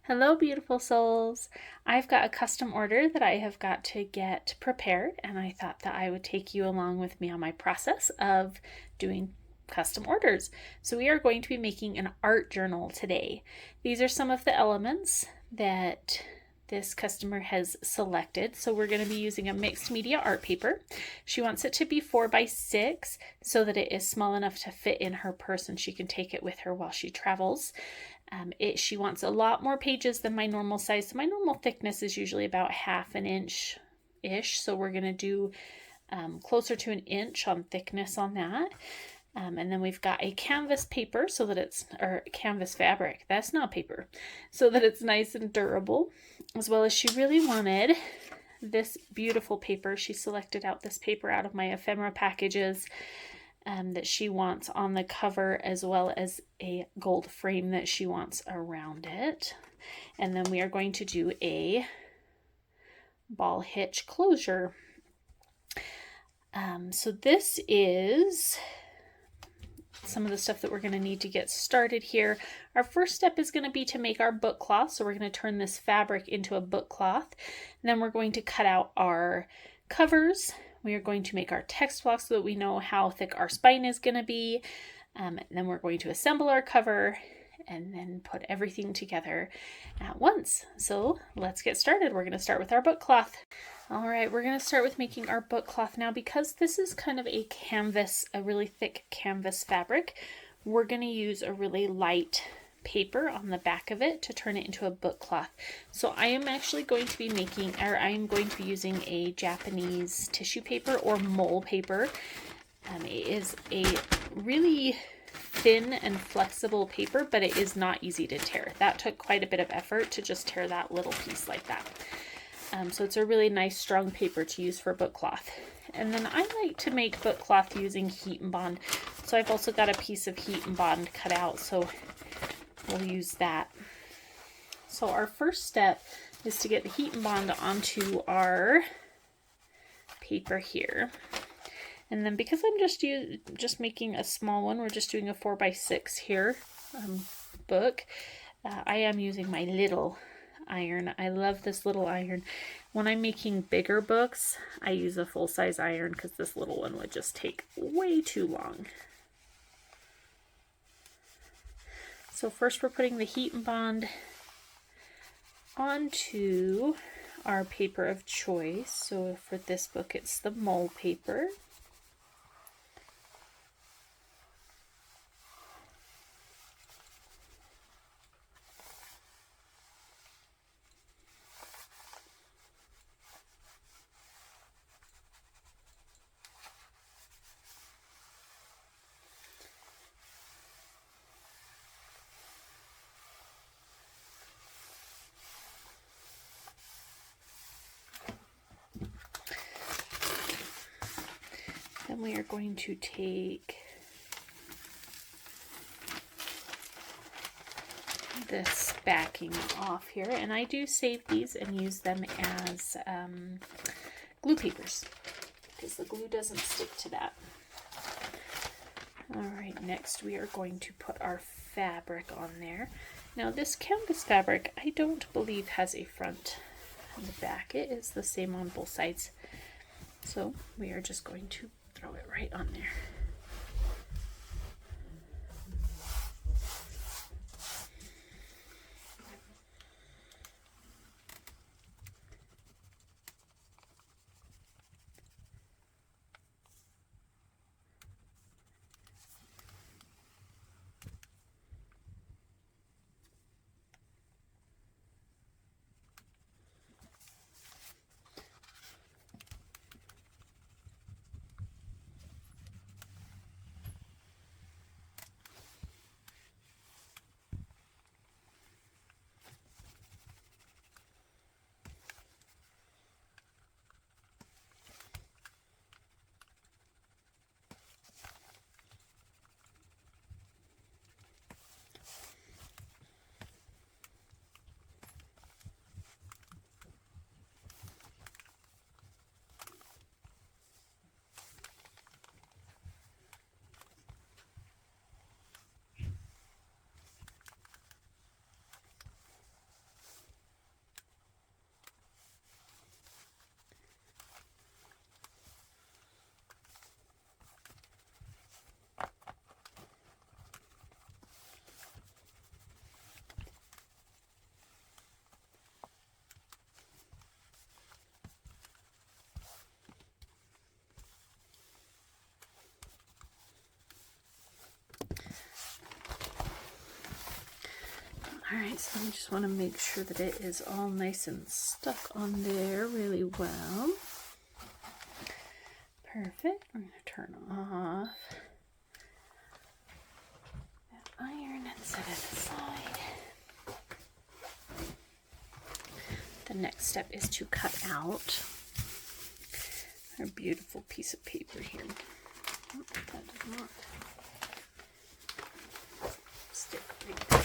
Hello, beautiful souls. I've got a custom order that I have got to get prepared, and I thought that I would take you along with me on my process of doing custom orders. So, we are going to be making an art journal today. These are some of the elements that this customer has selected. So, we're going to be using a mixed media art paper. She wants it to be 4x6 so that it is small enough to fit in her purse and she can take it with her while she travels. She wants a lot more pages than my normal size. So my normal thickness is usually about 1/2 inch-ish. So we're going to do closer to 1 inch on thickness on that. And then we've got a canvas paper or canvas fabric. That's not paper. So that it's nice and durable. As well as she really wanted this beautiful paper. She selected out this paper out of my ephemera packages. That she wants on the cover, as well as a gold frame that she wants around it. And then we are going to do a ball hitch closure. So this is some of the stuff that we're going to need to get started here. Our first step is going to be to make our book cloth. So we're going to turn this fabric into a book cloth. And then we're going to cut out our covers. We are going to make our text blocks so that we know how thick our spine is going to be. And then we're going to assemble our cover and then put everything together at once. So let's get started. We're going to start with our book cloth. All right, we're going to start with making our book cloth now. Because this is kind of a really thick canvas fabric, we're going to use a really light paper on the back of it to turn it into a book cloth. So I am actually going to be using a Japanese tissue paper or mole paper. It is a really thin and flexible paper, but it is not easy to tear. That took quite a bit of effort to just tear that little piece like that. So it's a really nice strong paper to use for book cloth. And then I like to make book cloth using heat and bond. So I've also got a piece of heat and bond cut out, so we'll use that. So our first step is to get the heat and bond onto our paper here. And then because I'm just making a small one, we're just doing a 4x6 here book. I am using my little iron. I love this little iron. When I'm making bigger books, I use a full-size iron because this little one would just take way too long. So first we're putting the heat and bond onto our paper of choice. So for this book, it's the mole paper. Then we are going to take this backing off here, and I do save these and use them as glue papers because the glue doesn't stick to that. All right, next we are going to put our fabric on there. Now this canvas fabric I don't believe has a front and a back. It is the same on both sides. So we are just going to throw it right on there. so I just want to make sure that it is all nice and stuck on there really well. Perfect. I'm going to turn off that iron and set it aside. The next step is to cut out our beautiful piece of paper here. Oh, that does not stick right there.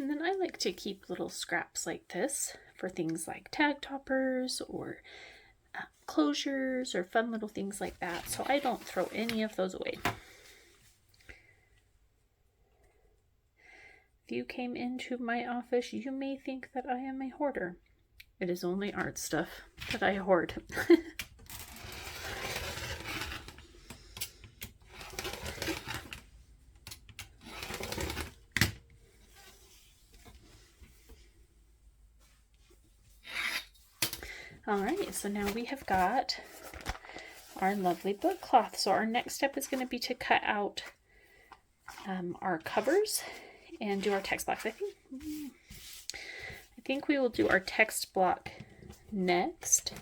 And then I like to keep little scraps like this for things like tag toppers or closures or fun little things like that. So I don't throw any of those away. If you came into my office, you may think that I am a hoarder. It is only art stuff that I hoard. Alright, so now we have got our lovely book cloth. So our next step is going to be to cut out our covers and do our text blocks. I think we will do our text block next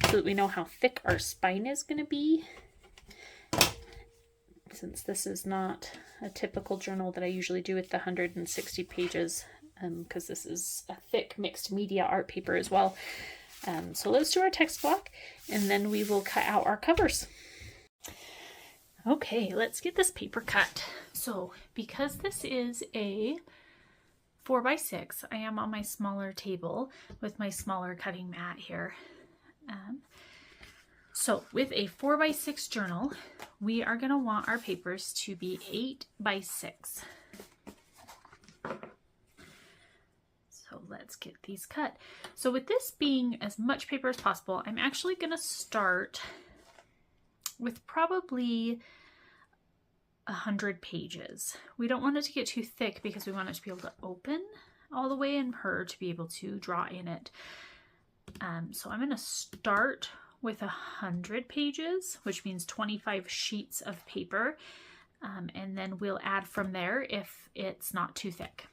so that we know how thick our spine is going to be. Since this is not a typical journal that I usually do with the 160 pages, because this is a thick mixed media art paper as well. So let's do our text block and then we will cut out our covers. Okay, let's get this paper cut. So because this is a 4x6, I am on my smaller table with my smaller cutting mat here. So with a 4x6 journal, we are going to want our papers to be 8x6. So let's get these cut. So with this being as much paper as possible, I'm actually going to start with probably 100 pages. We don't want it to get too thick because we want it to be able to open all the way and her to be able to draw in it. So I'm going to start with 100 pages, which means 25 sheets of paper. And then we'll add from there if it's not too thick.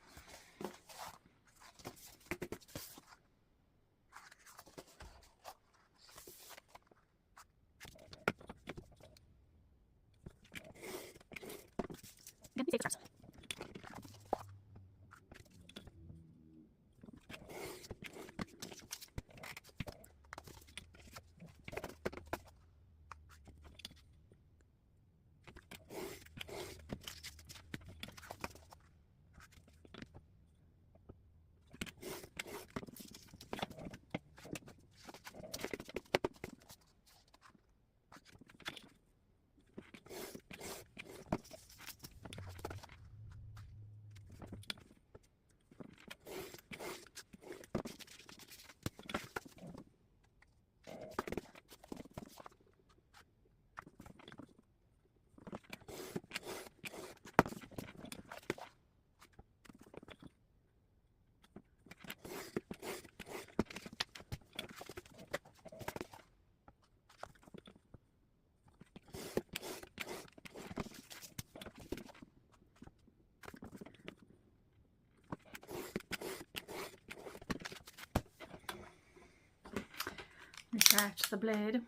Retract the blade.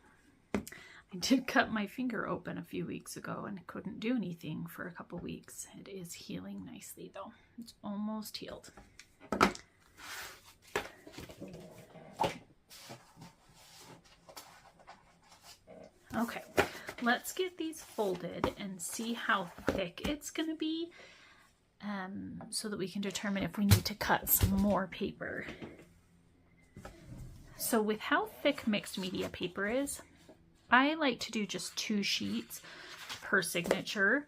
I did cut my finger open a few weeks ago and couldn't do anything for a couple weeks. It is healing nicely though. It's almost healed. Okay, let's get these folded and see how thick it's going to be so that we can determine if we need to cut some more paper. So with how thick mixed media paper is, I like to do just 2 sheets per signature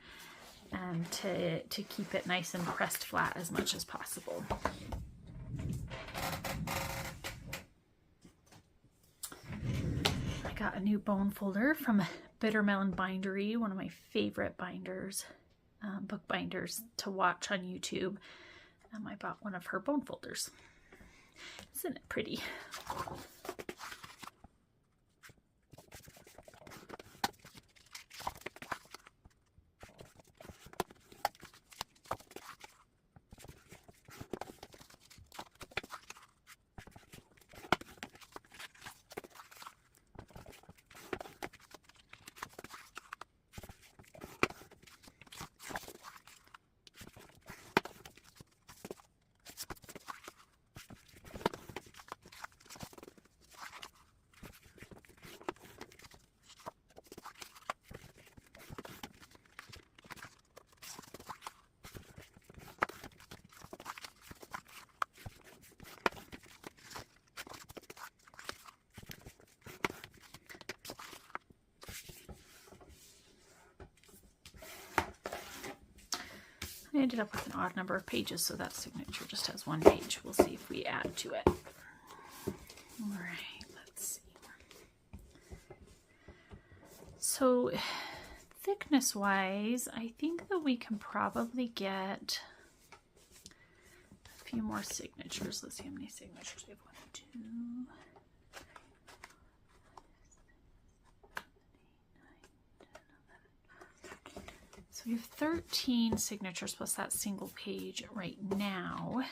to keep it nice and pressed flat as much as possible. I got a new bone folder from Bitter Melon Bindery, one of my favorite binders, book binders to watch on YouTube. I bought one of her bone folders. Isn't it pretty? I ended up with an odd number of pages, so that signature just has 1 page. We'll see if we add to it. All right, let's see. So thickness-wise, I think that we can probably get a few more signatures. Let's see how many signatures we have. 1, 2. So we have 13 signatures plus that single page right now.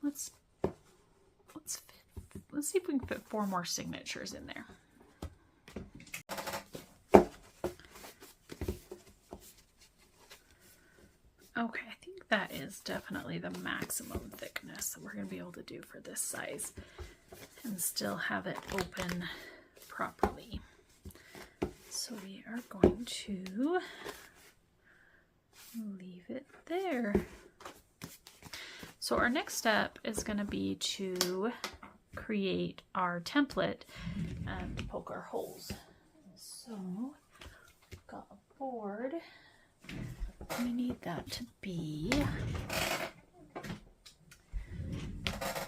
Let's see if we can fit 4 more signatures in there. Okay, I think that is definitely the maximum thickness that we're going to be able to do for this size and still have it open properly. So we are going to leave it there. So our next step is going to be to create our template and poke our holes. So we've got a board. We need that to be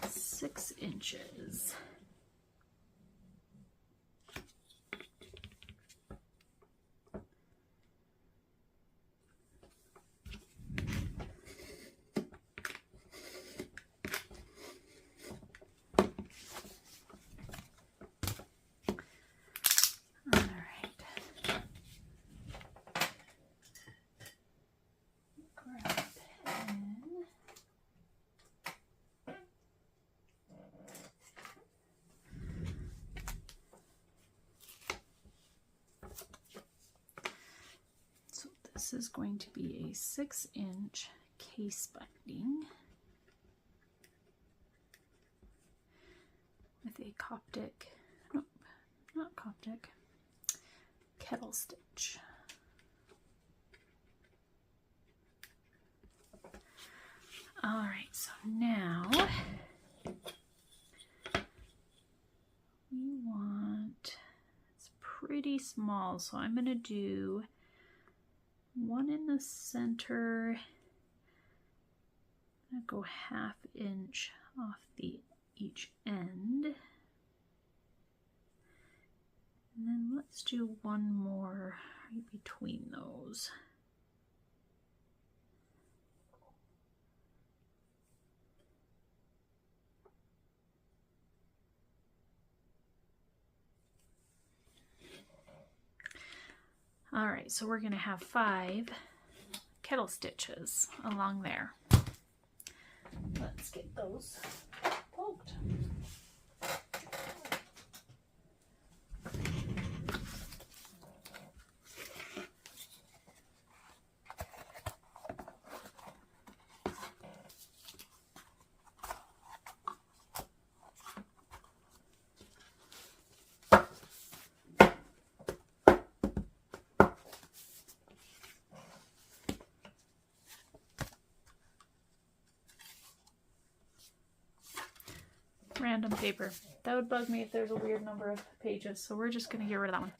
6 inches. This is going to be a 6-inch case binding with a Coptic, nope, not Coptic, kettle stitch. All right, so now we want, it's pretty small, so I'm going to do 1 in the center. I'm going to go 1/2 inch off each end. And then let's do 1 more right between those. All right, so we're going to have 5 kettle stitches along there. Let's get those poked. random paper. That would bug me if there's a weird number of pages, so we're just going to get rid of that one.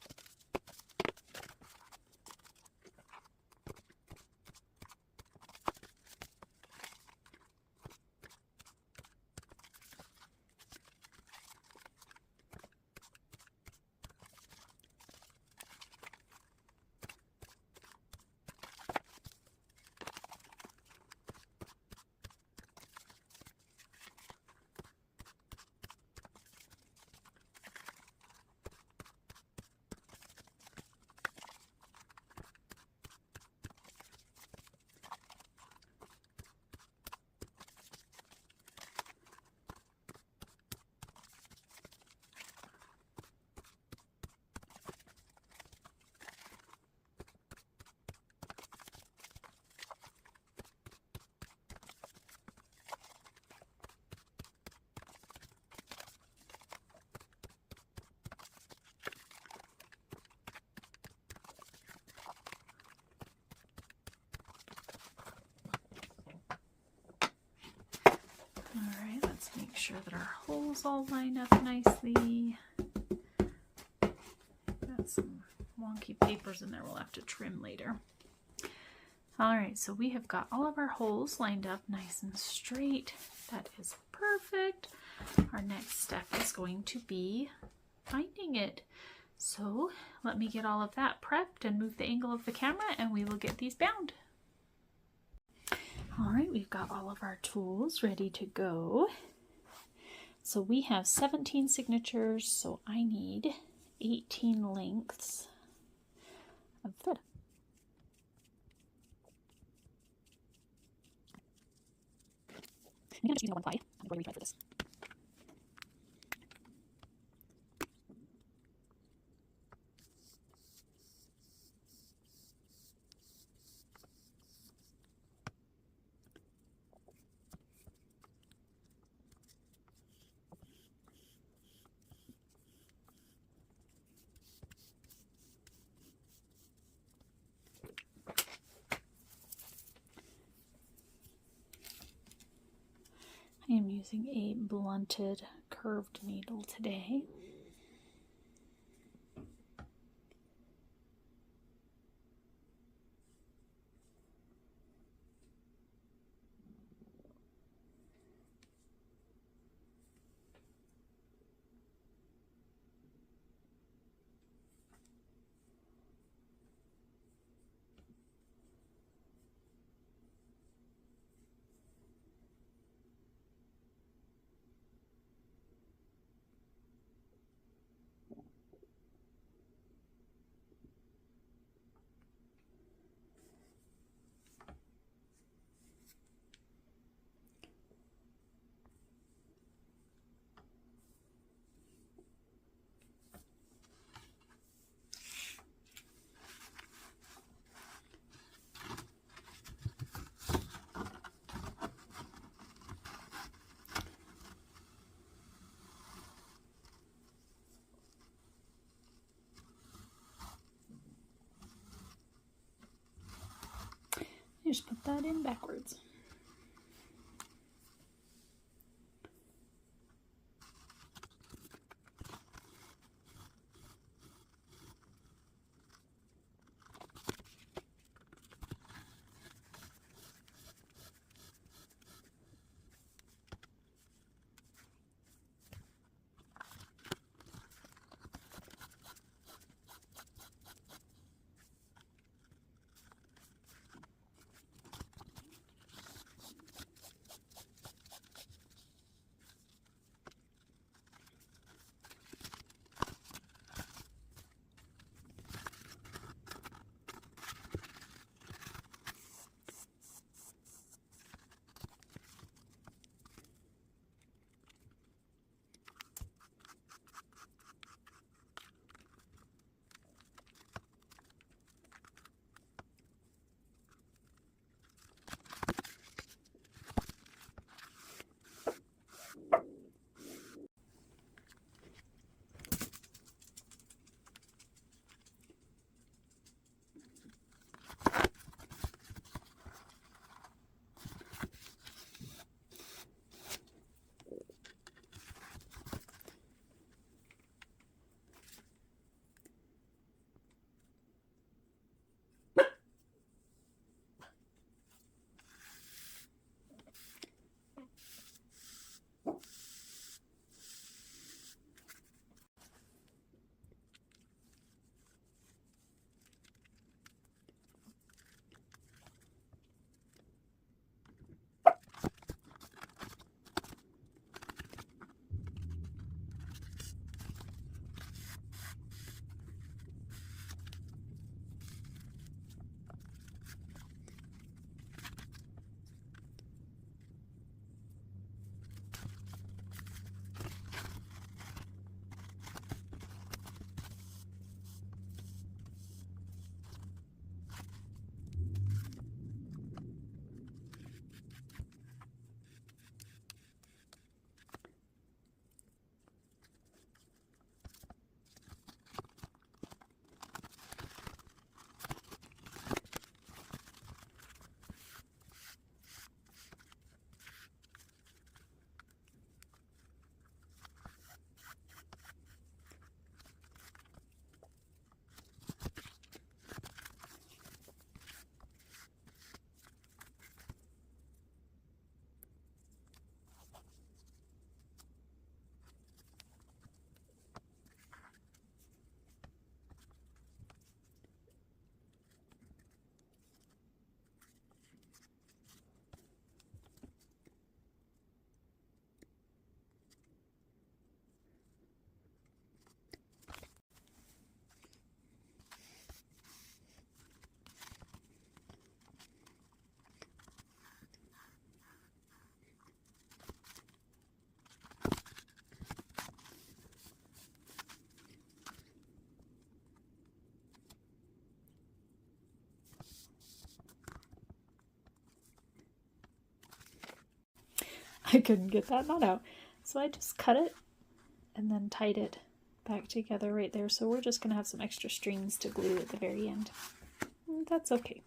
Alright, let's make sure that our holes all line up nicely. Got some wonky papers in there we'll have to trim later. Alright, so we have got all of our holes lined up nice and straight. That is perfect. Our next step is going to be binding it. So let me get all of that prepped and move the angle of the camera and we will get these bound. All right, we've got all of our tools ready to go. So we have 17 signatures, so I need 18 lengths of thread. I'm going to just use one ply. I'm going to retry for this. I am using a blunted curved needle today. Just put that in backwards. I couldn't get that knot out. So I just cut it and then tied it back together right there. So we're just going to have some extra strings to glue at the very end. And that's okay.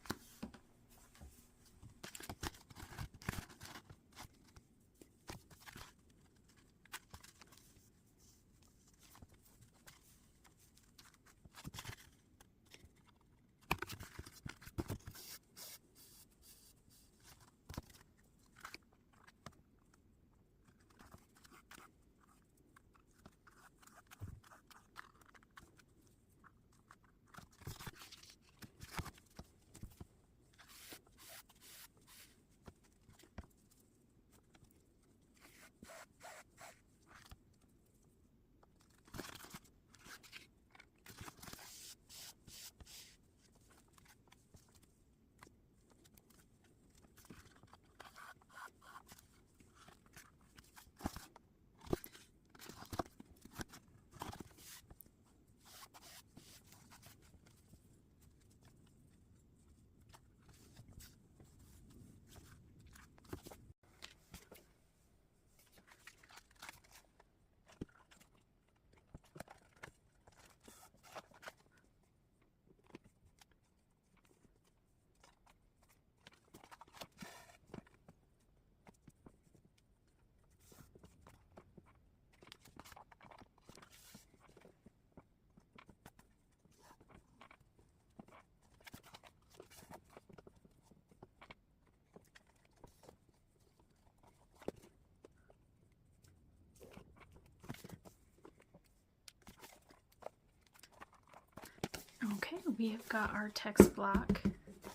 Okay, we have got our text block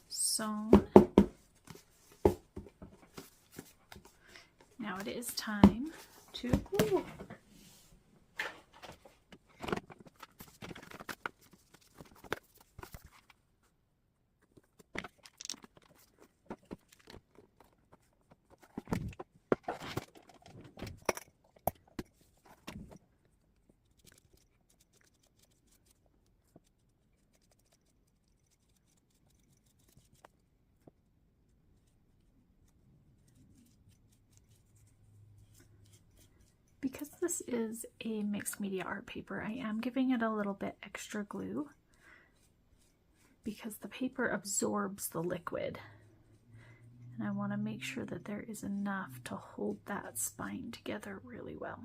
sewn. Now it is time to glue. Because this is a mixed media art paper, I am giving it a little bit extra glue because the paper absorbs the liquid. And I want to make sure that there is enough to hold that spine together really well.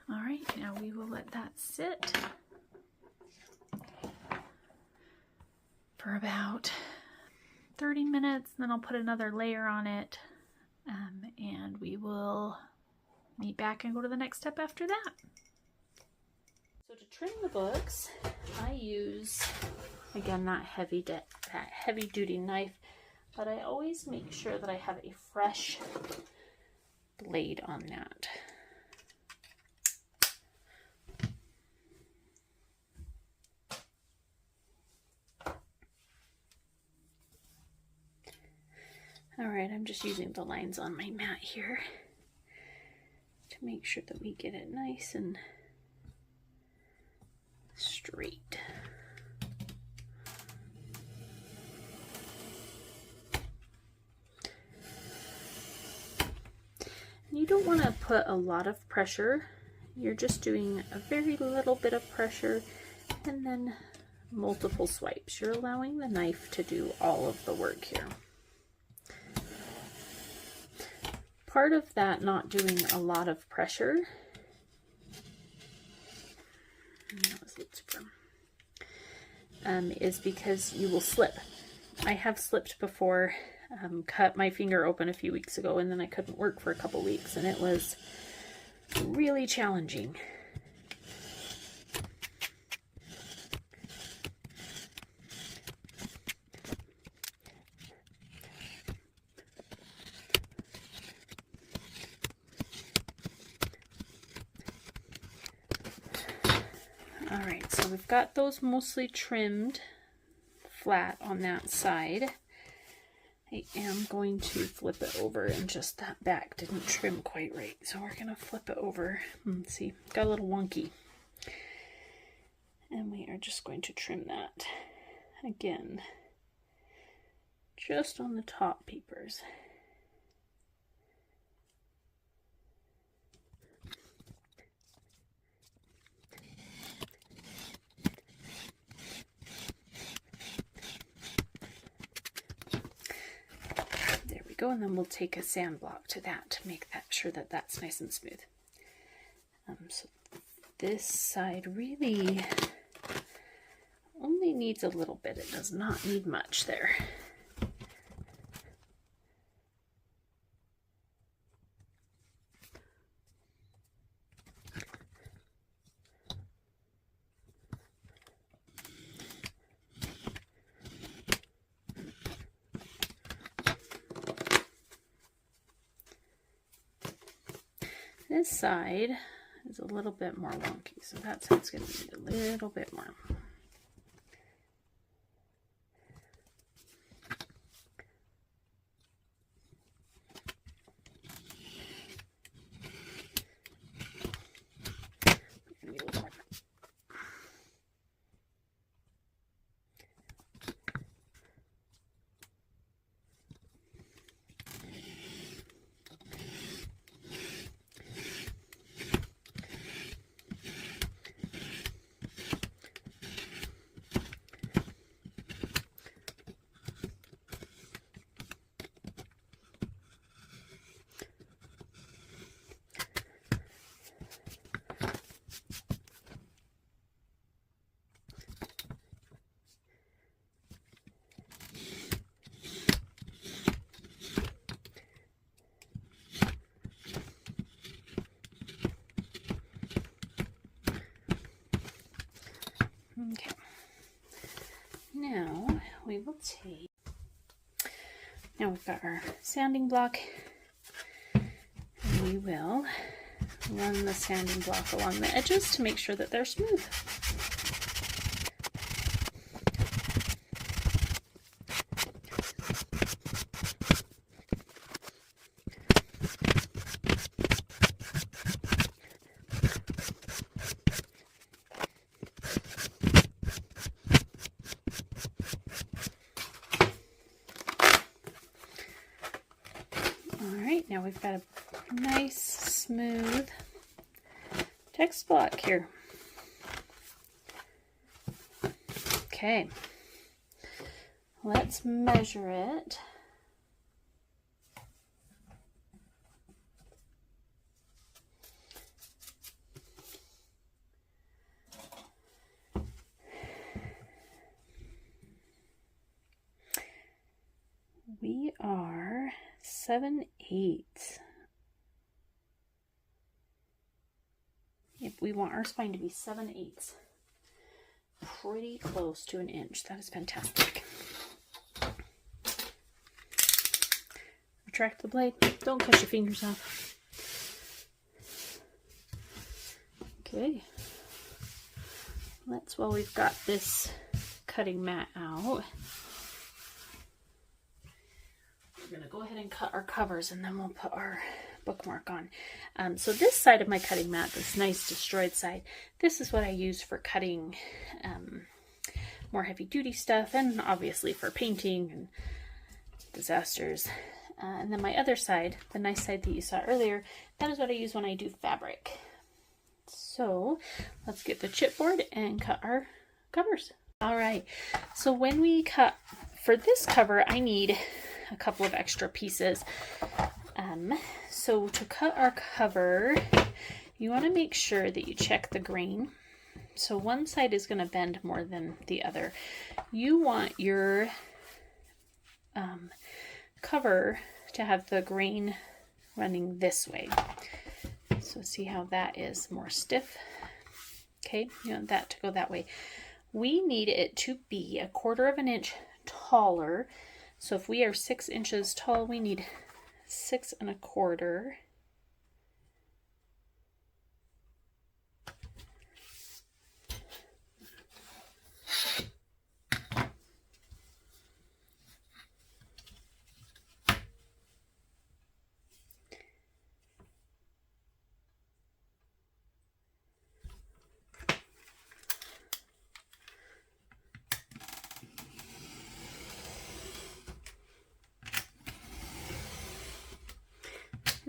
All right, now we will let that sit for about 30 minutes, then I'll put another layer on it, and we will meet back and go to the next step after that. So to trim the books, I use, again, that heavy duty knife, but I always make sure that I have a fresh blade on that. All right, I'm just using the lines on my mat here to make sure that we get it nice and straight. You don't want to put a lot of pressure. You're just doing a very little bit of pressure and then multiple swipes. You're allowing the knife to do all of the work here. Part of that not doing a lot of pressure, is because you will slip. I have slipped before, cut my finger open a few weeks ago, and then I couldn't work for a couple weeks, and it was really challenging. Alright, so we've got those mostly trimmed flat on that side. I am going to flip it over, and just that back didn't trim quite right, so we're going to flip it over. Let's see, got a little wonky. And we are just going to trim that again, just on the top papers. Go, and then we'll take a sand block to that to make that sure that that's nice and smooth. So this side really only needs a little bit. It does not need much there. This side is a little bit more wonky, so that side's going to need a little bit more. Okay, now we will take, now we've got our sanding block, and we will run the sanding block along the edges to make sure that they're smooth. Now we've got a nice smooth text block here. Okay, let's measure it. We are 7/8. Yep, we want our spine to be 7/8. Pretty close to an inch. That is fantastic. Retract the blade. Don't cut your fingers off. Okay. Let's, while we've got this cutting mat out, we're going to go ahead and cut our covers, and then we'll put our bookmark on. So this side of my cutting mat, this nice destroyed side, this is what I use for cutting more heavy duty stuff, and obviously for painting and disasters. And then my other side, the nice side that you saw earlier, that is what I use when I do fabric. So let's get the chipboard and cut our covers. All right, so when we cut, for this cover, I need a couple of extra pieces. So to cut our cover, you want to make sure that you check the grain. So one side is going to bend more than the other. You want your cover to have the grain running this way. So see how that is more stiff. Okay, you want that to go that way. We need it to be 1/4 of an inch taller. So if we are 6 inches tall, we need 6 1/4.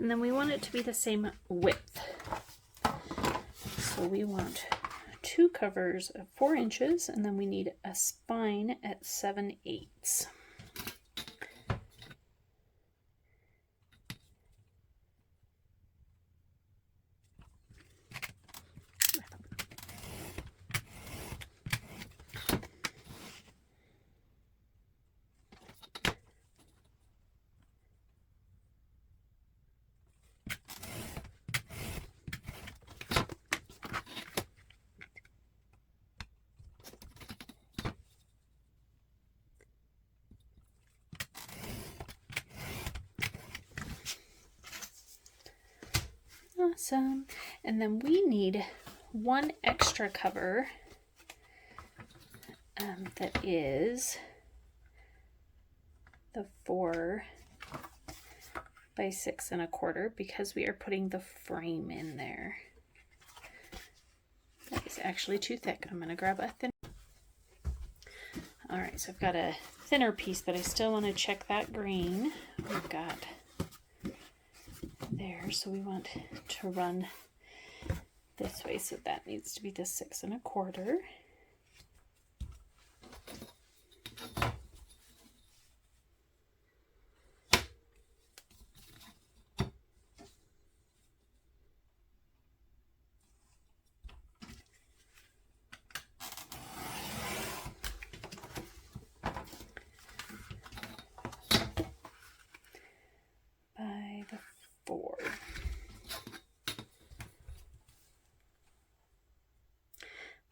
And then we want it to be the same width. So we want 2 covers of 4 inches, and then we need a spine at 7/8. Awesome. And then we need 1 extra cover that is the 4 by 6 1/4 because we are putting the frame in there. That is actually too thick. I'm going to grab a thin. All right, so I've got a thinner piece, but I still want to check that grain. We've got there, so we want to run this way, so that needs to be the 6 1/4. By the 4.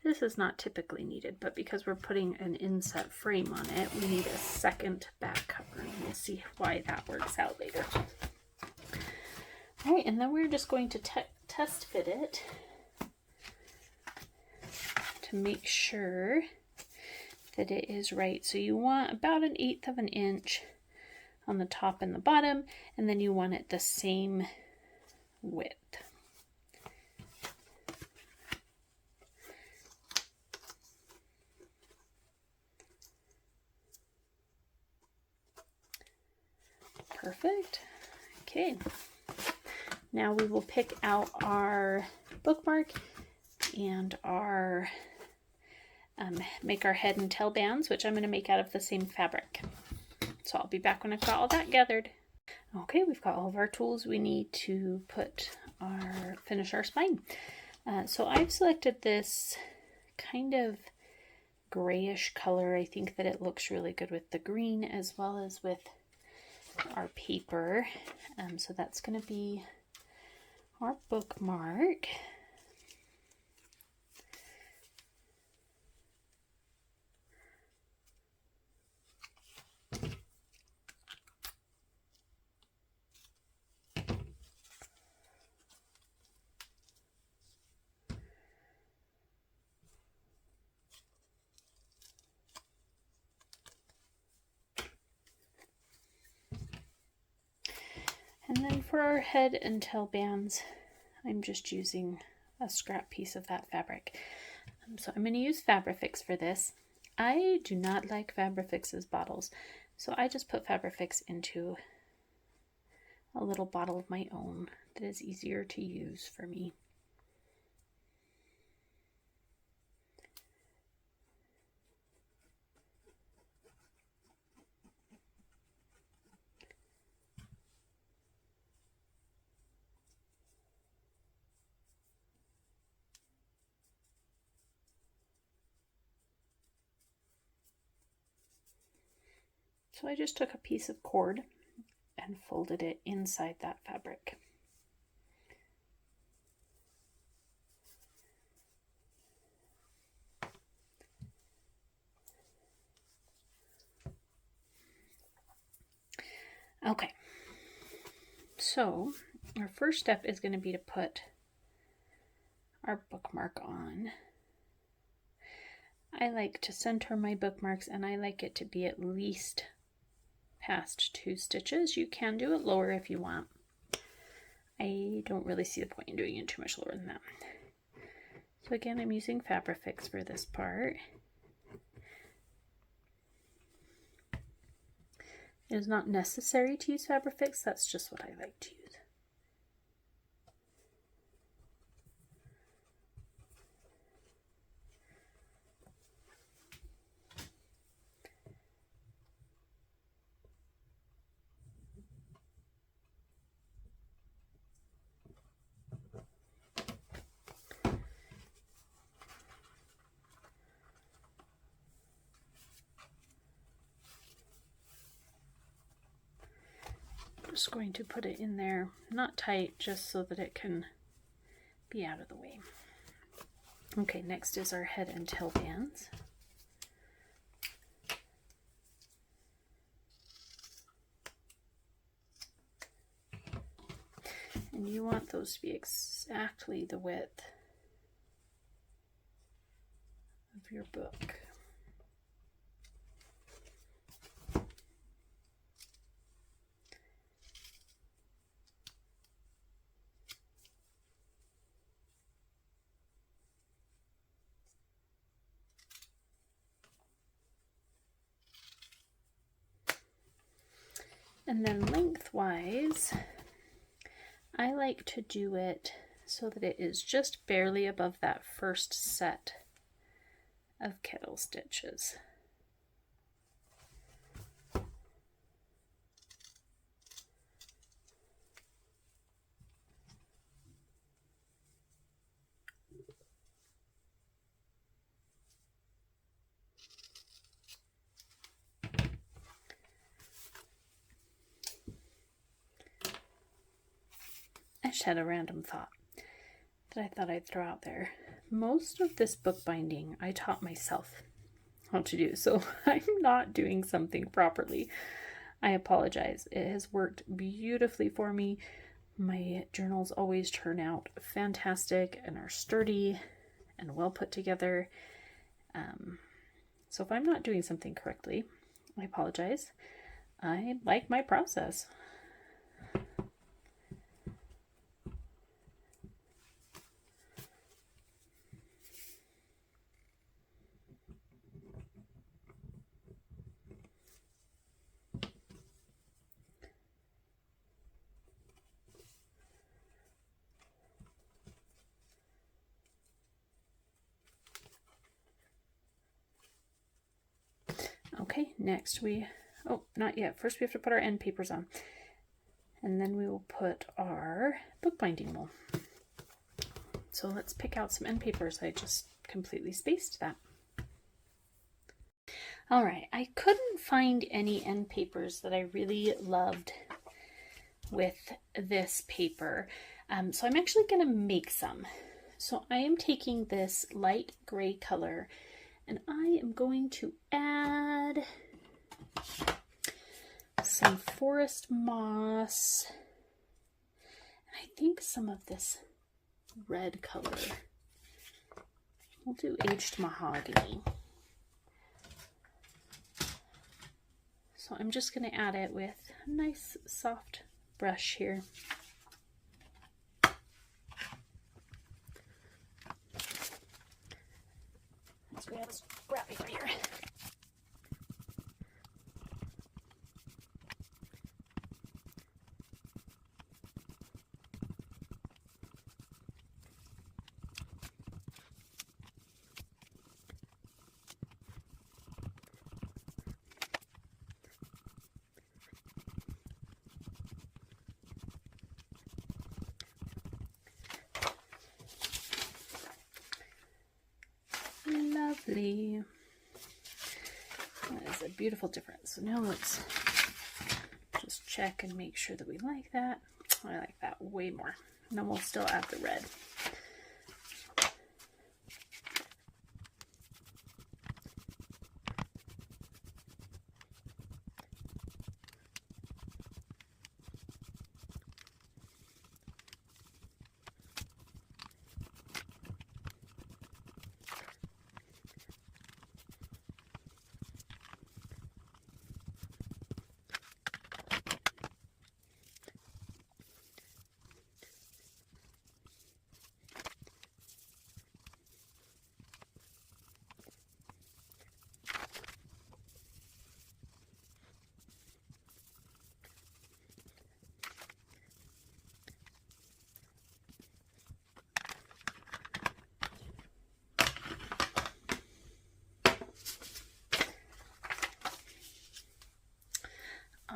This is not typically needed, but because we're putting an inset frame on it, we need a second back cover. And we'll see why that works out later. All right, and then we're just going to test fit it to make sure that it is right. So you want about 1/8 of an inch on the top and the bottom, and then you want it the same width. Perfect. Okay. Now we will pick out our bookmark and our make our head and tail bands, which I'm going to make out of the same fabric. So I'll be back when I've got all that gathered. Okay, we've got all of our tools we need to finish our spine. So I've selected this kind of grayish color. I think that it looks really good with the green as well as with our paper. So that's going to be our bookmark. And then for our head and tail bands, I'm just using a scrap piece of that fabric. So I'm going to use Fabrifix for this. I do not like Fabrifix's bottles, so I just put Fabrifix into a little bottle of my own that is easier to use for me. So I just took a piece of cord and folded it inside that fabric. Okay, so our first step is going to be to put our bookmark on. I like to center my bookmarks, and I like it to be at least past 2 stitches. You can do it lower if you want. I don't really see the point in doing it too much lower than that. So again, I'm using Fabrifix for this part. It is not necessary to use Fabrifix, that's just what I like to use. Just going to put it in there, not tight, just so that it can be out of the way. Okay, next is our head and tail bands. And you want those to be exactly the width of your book. And then lengthwise, I like to do it so that it is just barely above that first set of kettle stitches. I just had a random thought that I thought I'd throw out there. Most of this bookbinding I taught myself how to do, so I'm not doing something properly. I apologize. It has worked beautifully for me. My journals always turn out fantastic and are sturdy and well put together. So if I'm not doing something correctly, I apologize. I like my process. Okay, next not yet. First we have to put our end papers on. And then we will put our bookbinding wool. So let's pick out some end papers. I just completely spaced that. All right, I couldn't find any end papers that I really loved with this paper. So I'm actually going to make some. So I am taking this light gray color and I am going to add some forest moss, and I think some of this red color. We'll do aged mahogany. So I'm just going to add it with a nice soft brush here. So we have a scrap paper here. Lovely. That is a beautiful difference. So now let's just check and make sure that we like that. I like that way more. And then we'll still add the red.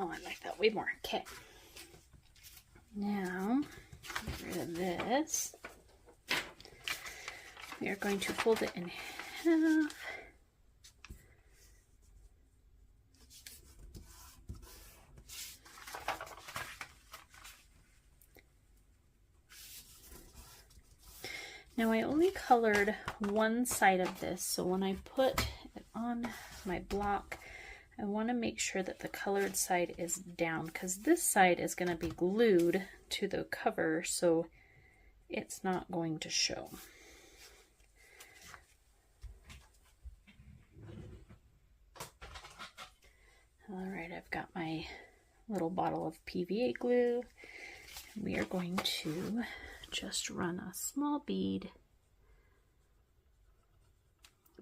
Oh, I like that way more. Okay. Now, get rid of this. We are going to fold it in half. Now I only colored one side of this, so when I put it on my block, I want to make sure that the colored side is down, because this side is going to be glued to the cover, so it's not going to show. All right, I've got my little bottle of PVA glue. We are going to just run a small bead,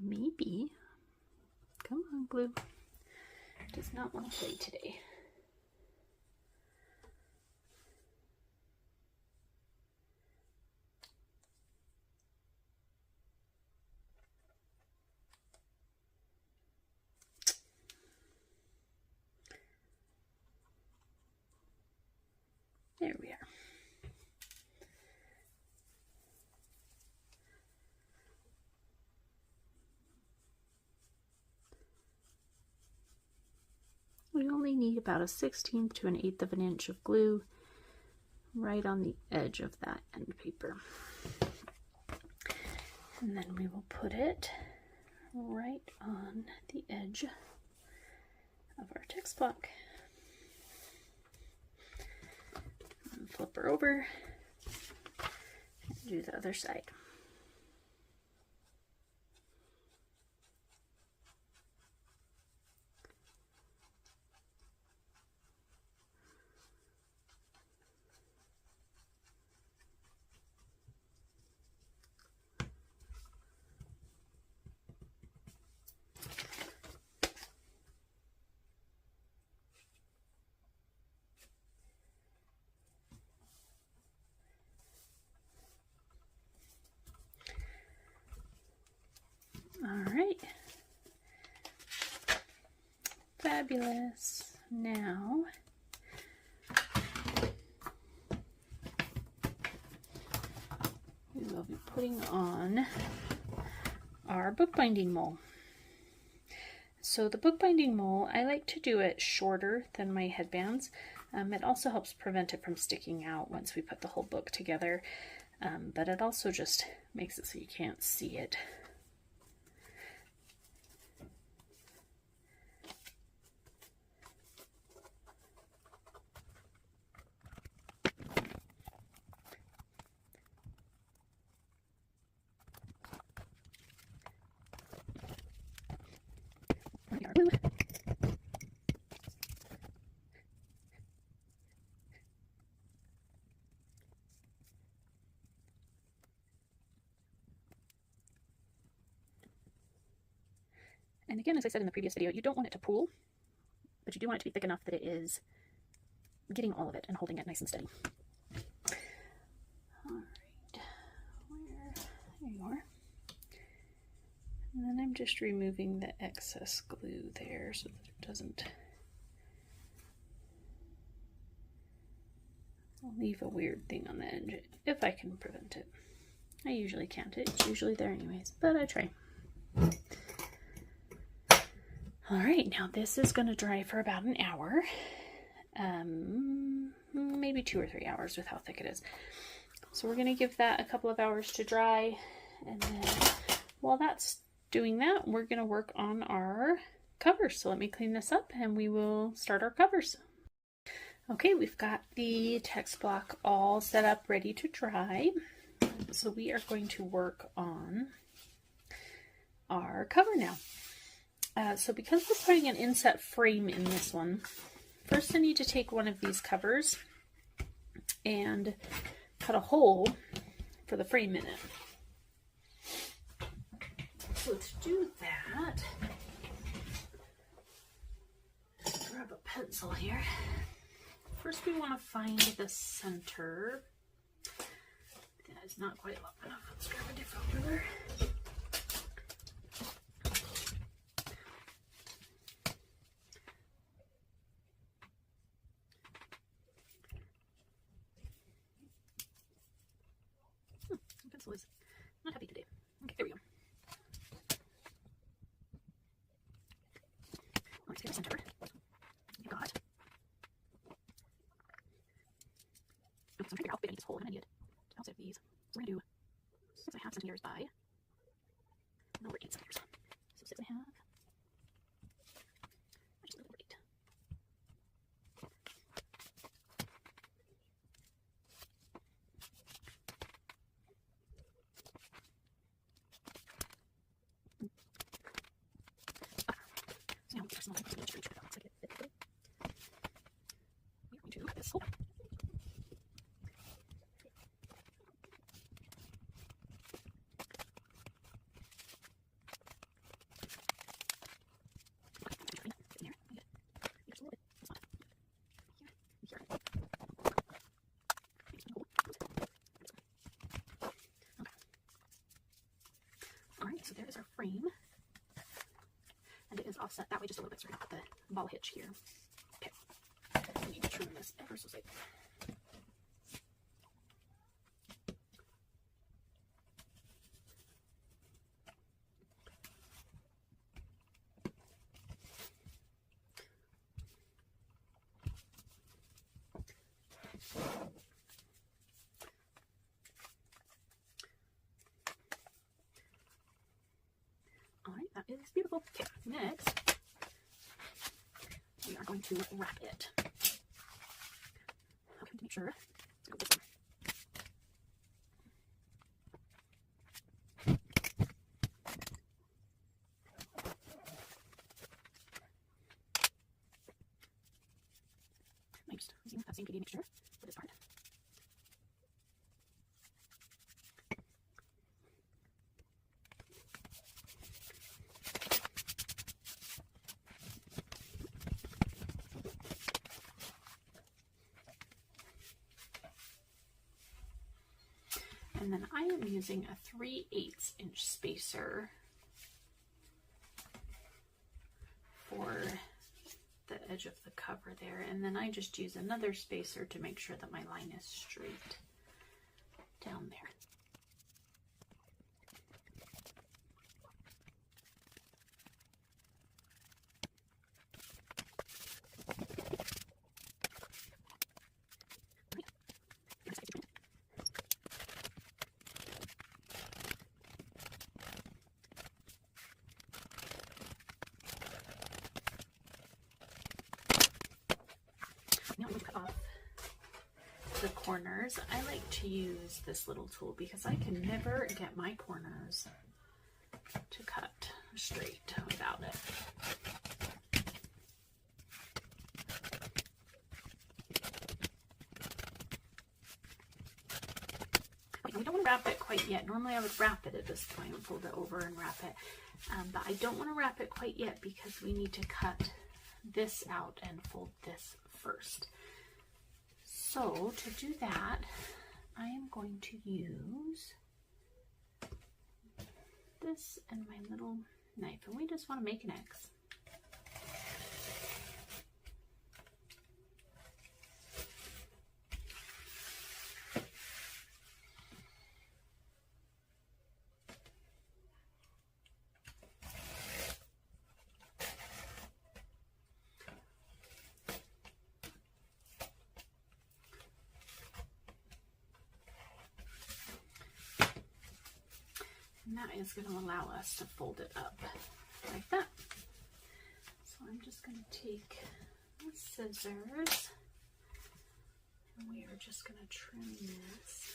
maybe, come on glue, does not want to play today. There we are. We only need about a 1/16 to 1/8 of an inch of glue right on the edge of that end paper. And then we will put it right on the edge of our text block. And flip her over and do the other side. All right, fabulous. Now, we will be putting on our bookbinding mole. So the bookbinding mole, I like to do it shorter than my headbands. It also helps prevent it from sticking out once we put the whole book together, but it also just makes it so you can't see it. Glue. And again, as I said in the previous video, you don't want it to pool, but you do want it to be thick enough that it is getting all of it and holding it nice and steady. All right, there you are. And then I'm just removing the excess glue there so that it doesn't leave a weird thing on the edge, if I can prevent it. I usually can't. It's usually there anyways, but I try. All right, now this is going to dry for about an hour, maybe 2 or 3 hours with how thick it is. So we're going to give that a couple of hours to dry, and then while that's doing that, we're going to work on our covers. So let me clean this up and we will start our covers. Okay, we've got the text block all set up, ready to dry. So we are going to work on our cover now. So because we're putting an inset frame in this one, first I need to take one of these covers and cut a hole for the frame in it. So to do that, grab a pencil here. First we want to find the center. That is not quite long enough. Let's grab a different ruler. Pencil is not happy today. Okay, there we go. Let's get the center. You got. Okay, so I'm trying to figure out how big I need this hole. I'm going to need it to offset these. So we're going to do 6.5 centimeters by a little over 8 centimeters. So 6.5. Just a little over 8. Alright, so there is our frame. And it is offset that way just a little bit, so we're going to put the ball hitch here. Okay. I need to trim this ever so slightly. Alright, that is beautiful. Okay, next we are going to wrap it. Okay, to make sure. Let's go this one. I'm just using that same PVA mixture for this part. And then I am using a 3/8 inch spacer for the edge of the cover there. And then I just use another spacer to make sure that my line is straight down there. Now I'm going to cut off the corners. I like to use this little tool because I can never get my corners to cut straight without it. We don't want to wrap it quite yet. Normally I would wrap it at this point and fold it over and wrap it. But I don't want to wrap it quite yet because we need to cut this out and fold this first. So to do that, I am going to use this and my little knife, and we just want to make an X. And that is going to allow us to fold it up like that. So I'm just going to take the scissors and we are just going to trim this.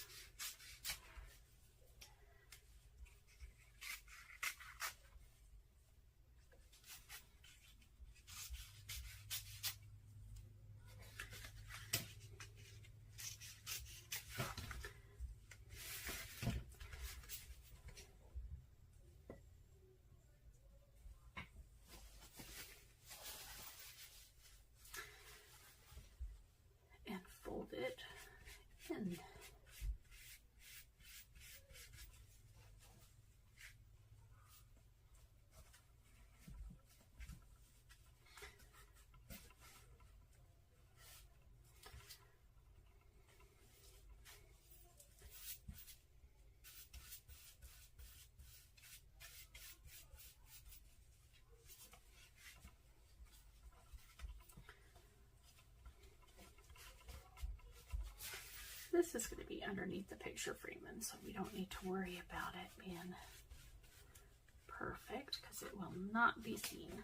It in. This is going to be underneath the picture frame, and so we don't need to worry about it being perfect because it will not be seen.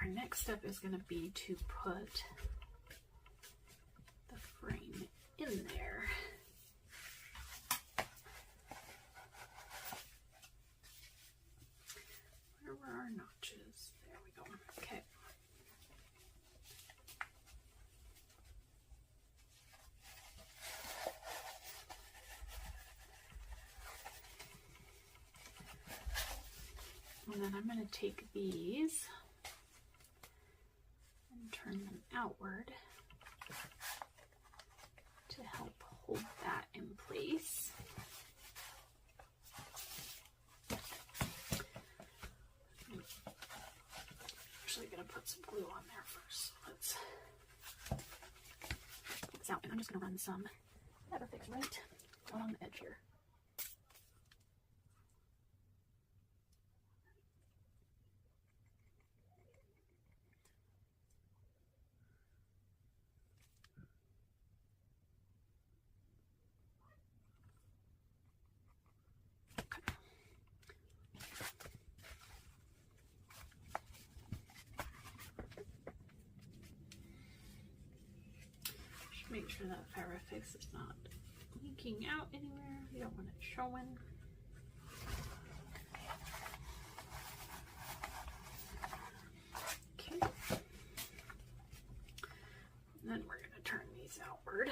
Our next step is going to be to put the frame in there. Where were our notches? There we go. Okay. And then I'm going to take these and turn them outward to help hold that in place. I'm actually going to put some glue on there first. Let's get this out, and I'm just going to run some Fix right along the edge here. Make sure that Fix is not leaking out anywhere. You don't want it showing. Okay. And then we're going to turn these outward.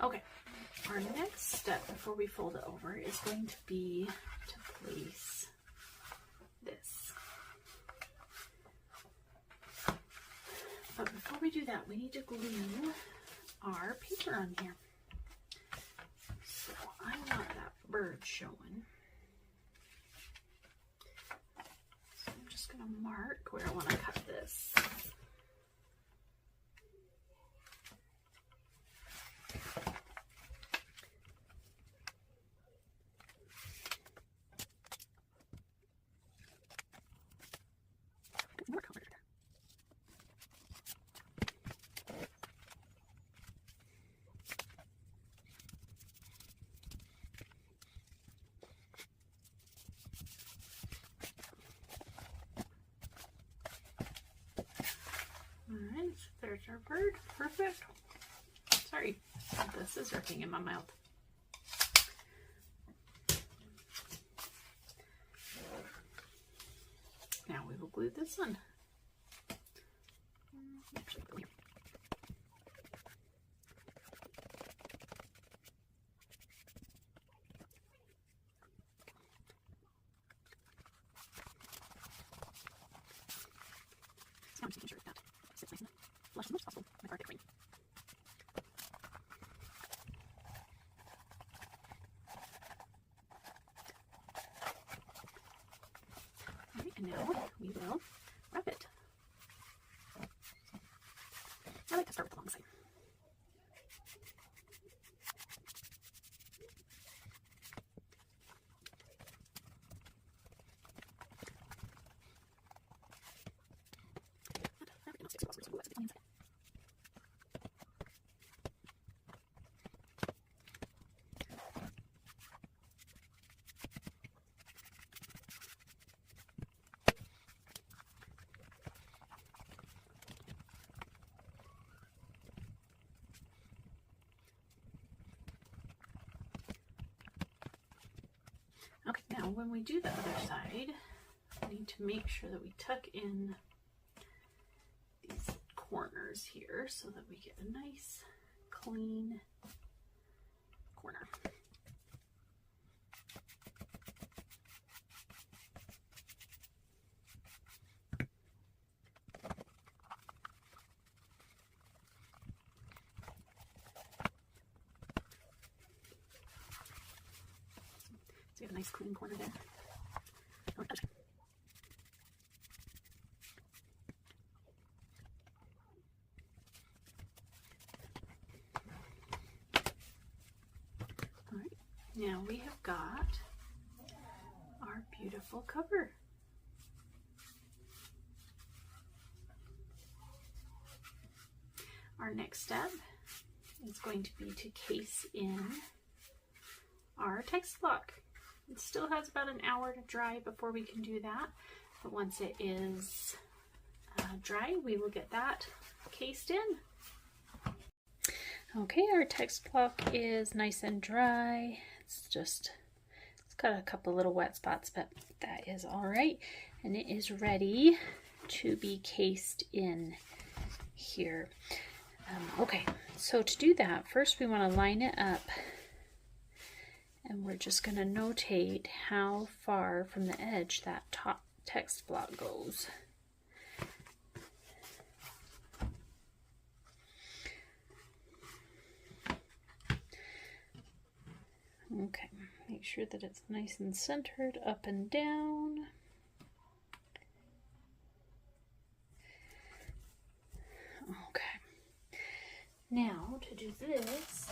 Okay. Our next step before we fold it over is going to be to place this. But before we do that, we need to glue our paper on here. So I want that bird showing. So I'm just going to mark where I want to cut this. More color. Alright, there's our bird. Perfect. Sorry, the scissor thing in my mouth. Now we will glue this one. I'm just making sure that sits nice and flush as much as possible with our frame. Alright, and now we will when we do the other side, we need to make sure that we tuck in these corners here so that we get a nice clean corner. So we have a nice clean corner there. Don't touch it. All right, now we have got our beautiful cover. Our next step is going to be to case in our text block. It still has about an hour to dry before we can do that, but once it is dry, we will get that cased in. Okay, our text block is nice and dry. It's got a couple little wet spots, but that is all right. And it is ready to be cased in here. Okay, so to do that, first we want to line it up, and we're just going to notate how far from the edge that top text block goes. Okay, make sure that it's nice and centered up and down. Okay. Now, to do this,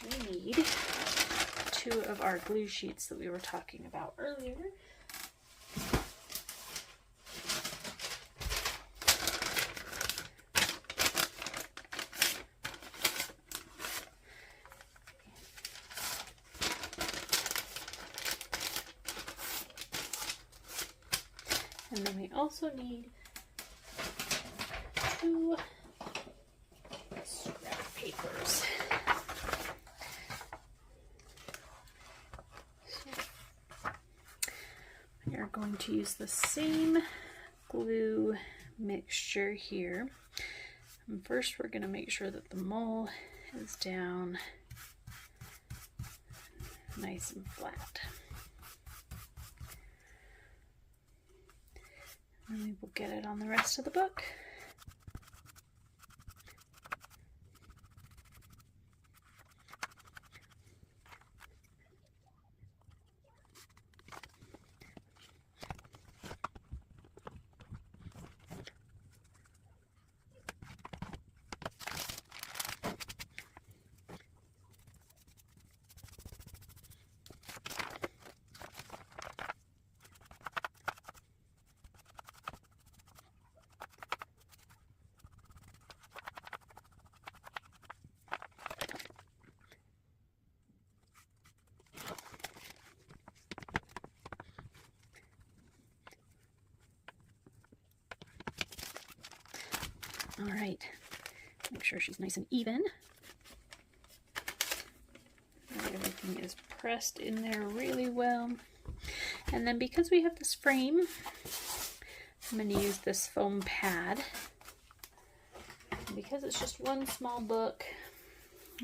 we need 2 of our glue sheets that we were talking about earlier. And then we also need 2 scrap papers. So we are going to use the same glue mixture here. And first we're going to make sure that the mole is down nice and flat. And we will get it on the rest of the book. All right, make sure she's nice and even. Everything is pressed in there really well. And then because we have this frame, I'm going to use this foam pad. And because it's just one small book,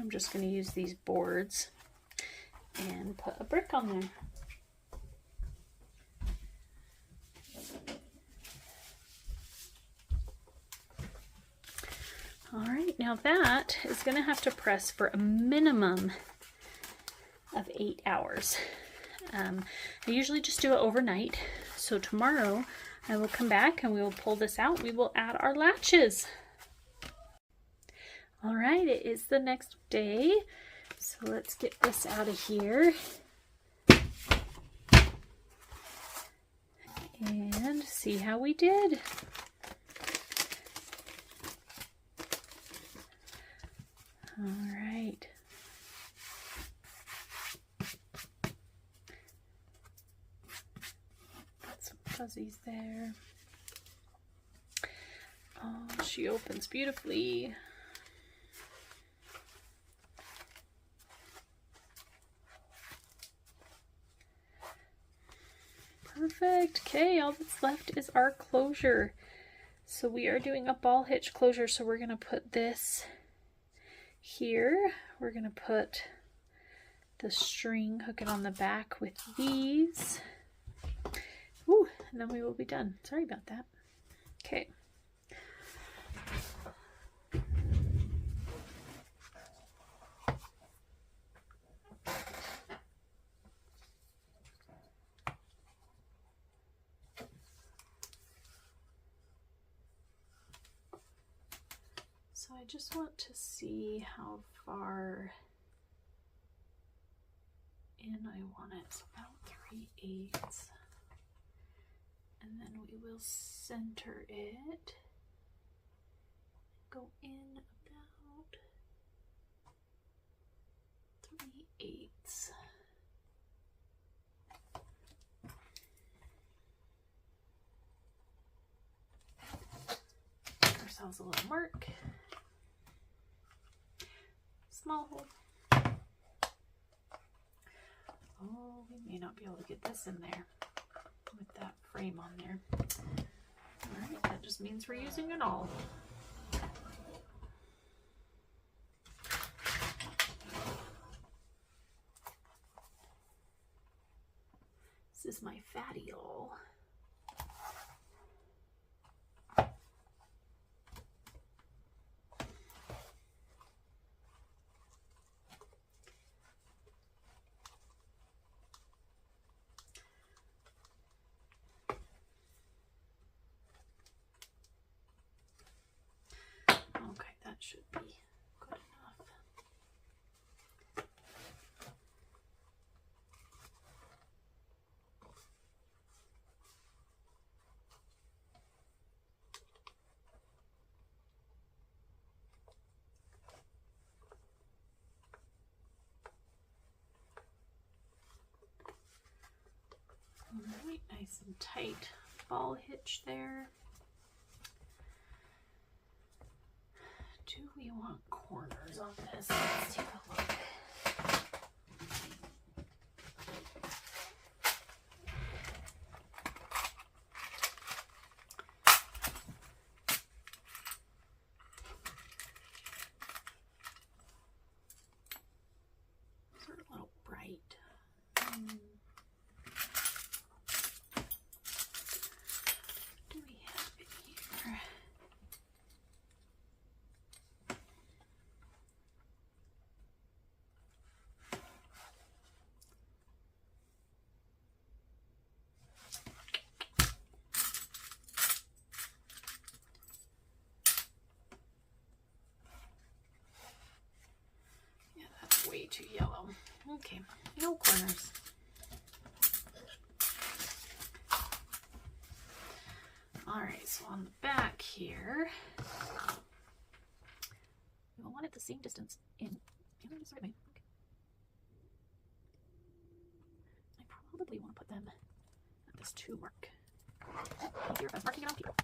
I'm just going to use these boards and put a brick on there. All right, now that is going to have to press for a minimum of 8 hours. I usually just do it overnight. So tomorrow I will come back and we will pull this out. We will add our latches. All right, it is the next day. So let's get this out of here. And see how we did. All right. Got some fuzzies there. Oh, she opens beautifully. Perfect. Okay, all that's left is our closure. So we are doing a ball hitch closure, so we're going to put this here. We're going to put the string, hook it on the back with these. Ooh, and then we will be done. Sorry about that. Okay. So I just want to see how far in I want it. So about 3/8. And then we will center it. Go in about 3/8. Give ourselves a little mark. Small hole. Oh, we may not be able to get this in there with that frame on there. All right, that just means we're using an awl. This is my fatty awl. Okay, that should be good enough. All right, nice and tight ball hitch there. Do we want corners on this? Let's take a look. These are a little bright. Do we have it here? Yeah, that's way too yellow. Okay, no corners. All right, so on the back here, we want it the same distance in. I probably want to put them at this 2 mark. Easier if I was marking it on people.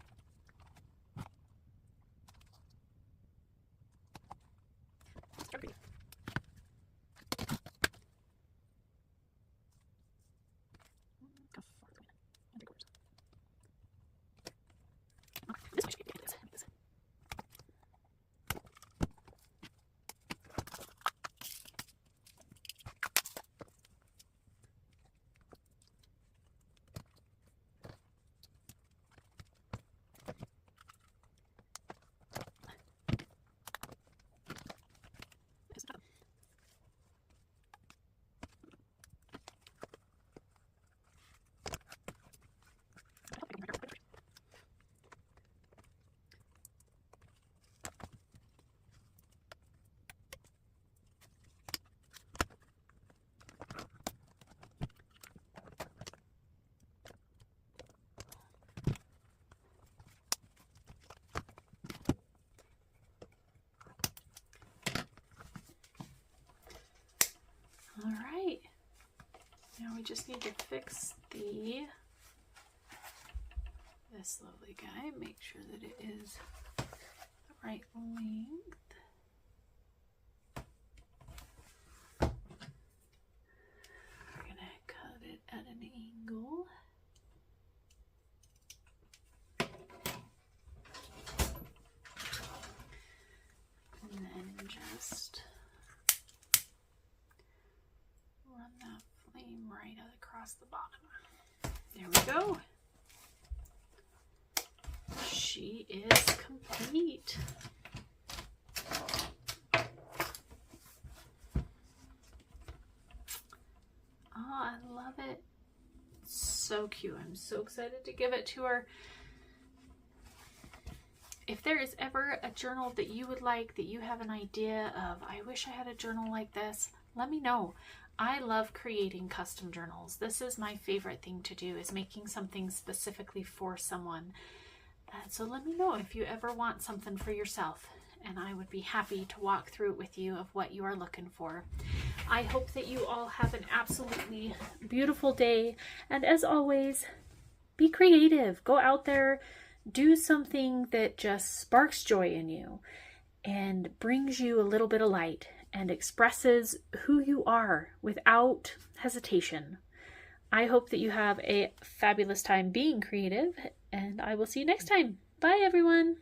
All right, now we just need to fix this lovely guy, make sure that it is the right length. We're gonna cut it at an angle. across the bottom. There we go. She is complete. Oh, I love it. So cute. I'm so excited to give it to her. If there is ever a journal that you would like, that you have an idea of, I wish I had a journal like this, let me know. I love creating custom journals. This is my favorite thing to do, is making something specifically for someone. So let me know if you ever want something for yourself, and I would be happy to walk through it with you of what you are looking for. I hope that you all have an absolutely beautiful day, and as always, be creative. Go out there, do something that just sparks joy in you and brings you a little bit of light and expresses who you are without hesitation. I hope that you have a fabulous time being creative, and I will see you next time. Bye, everyone.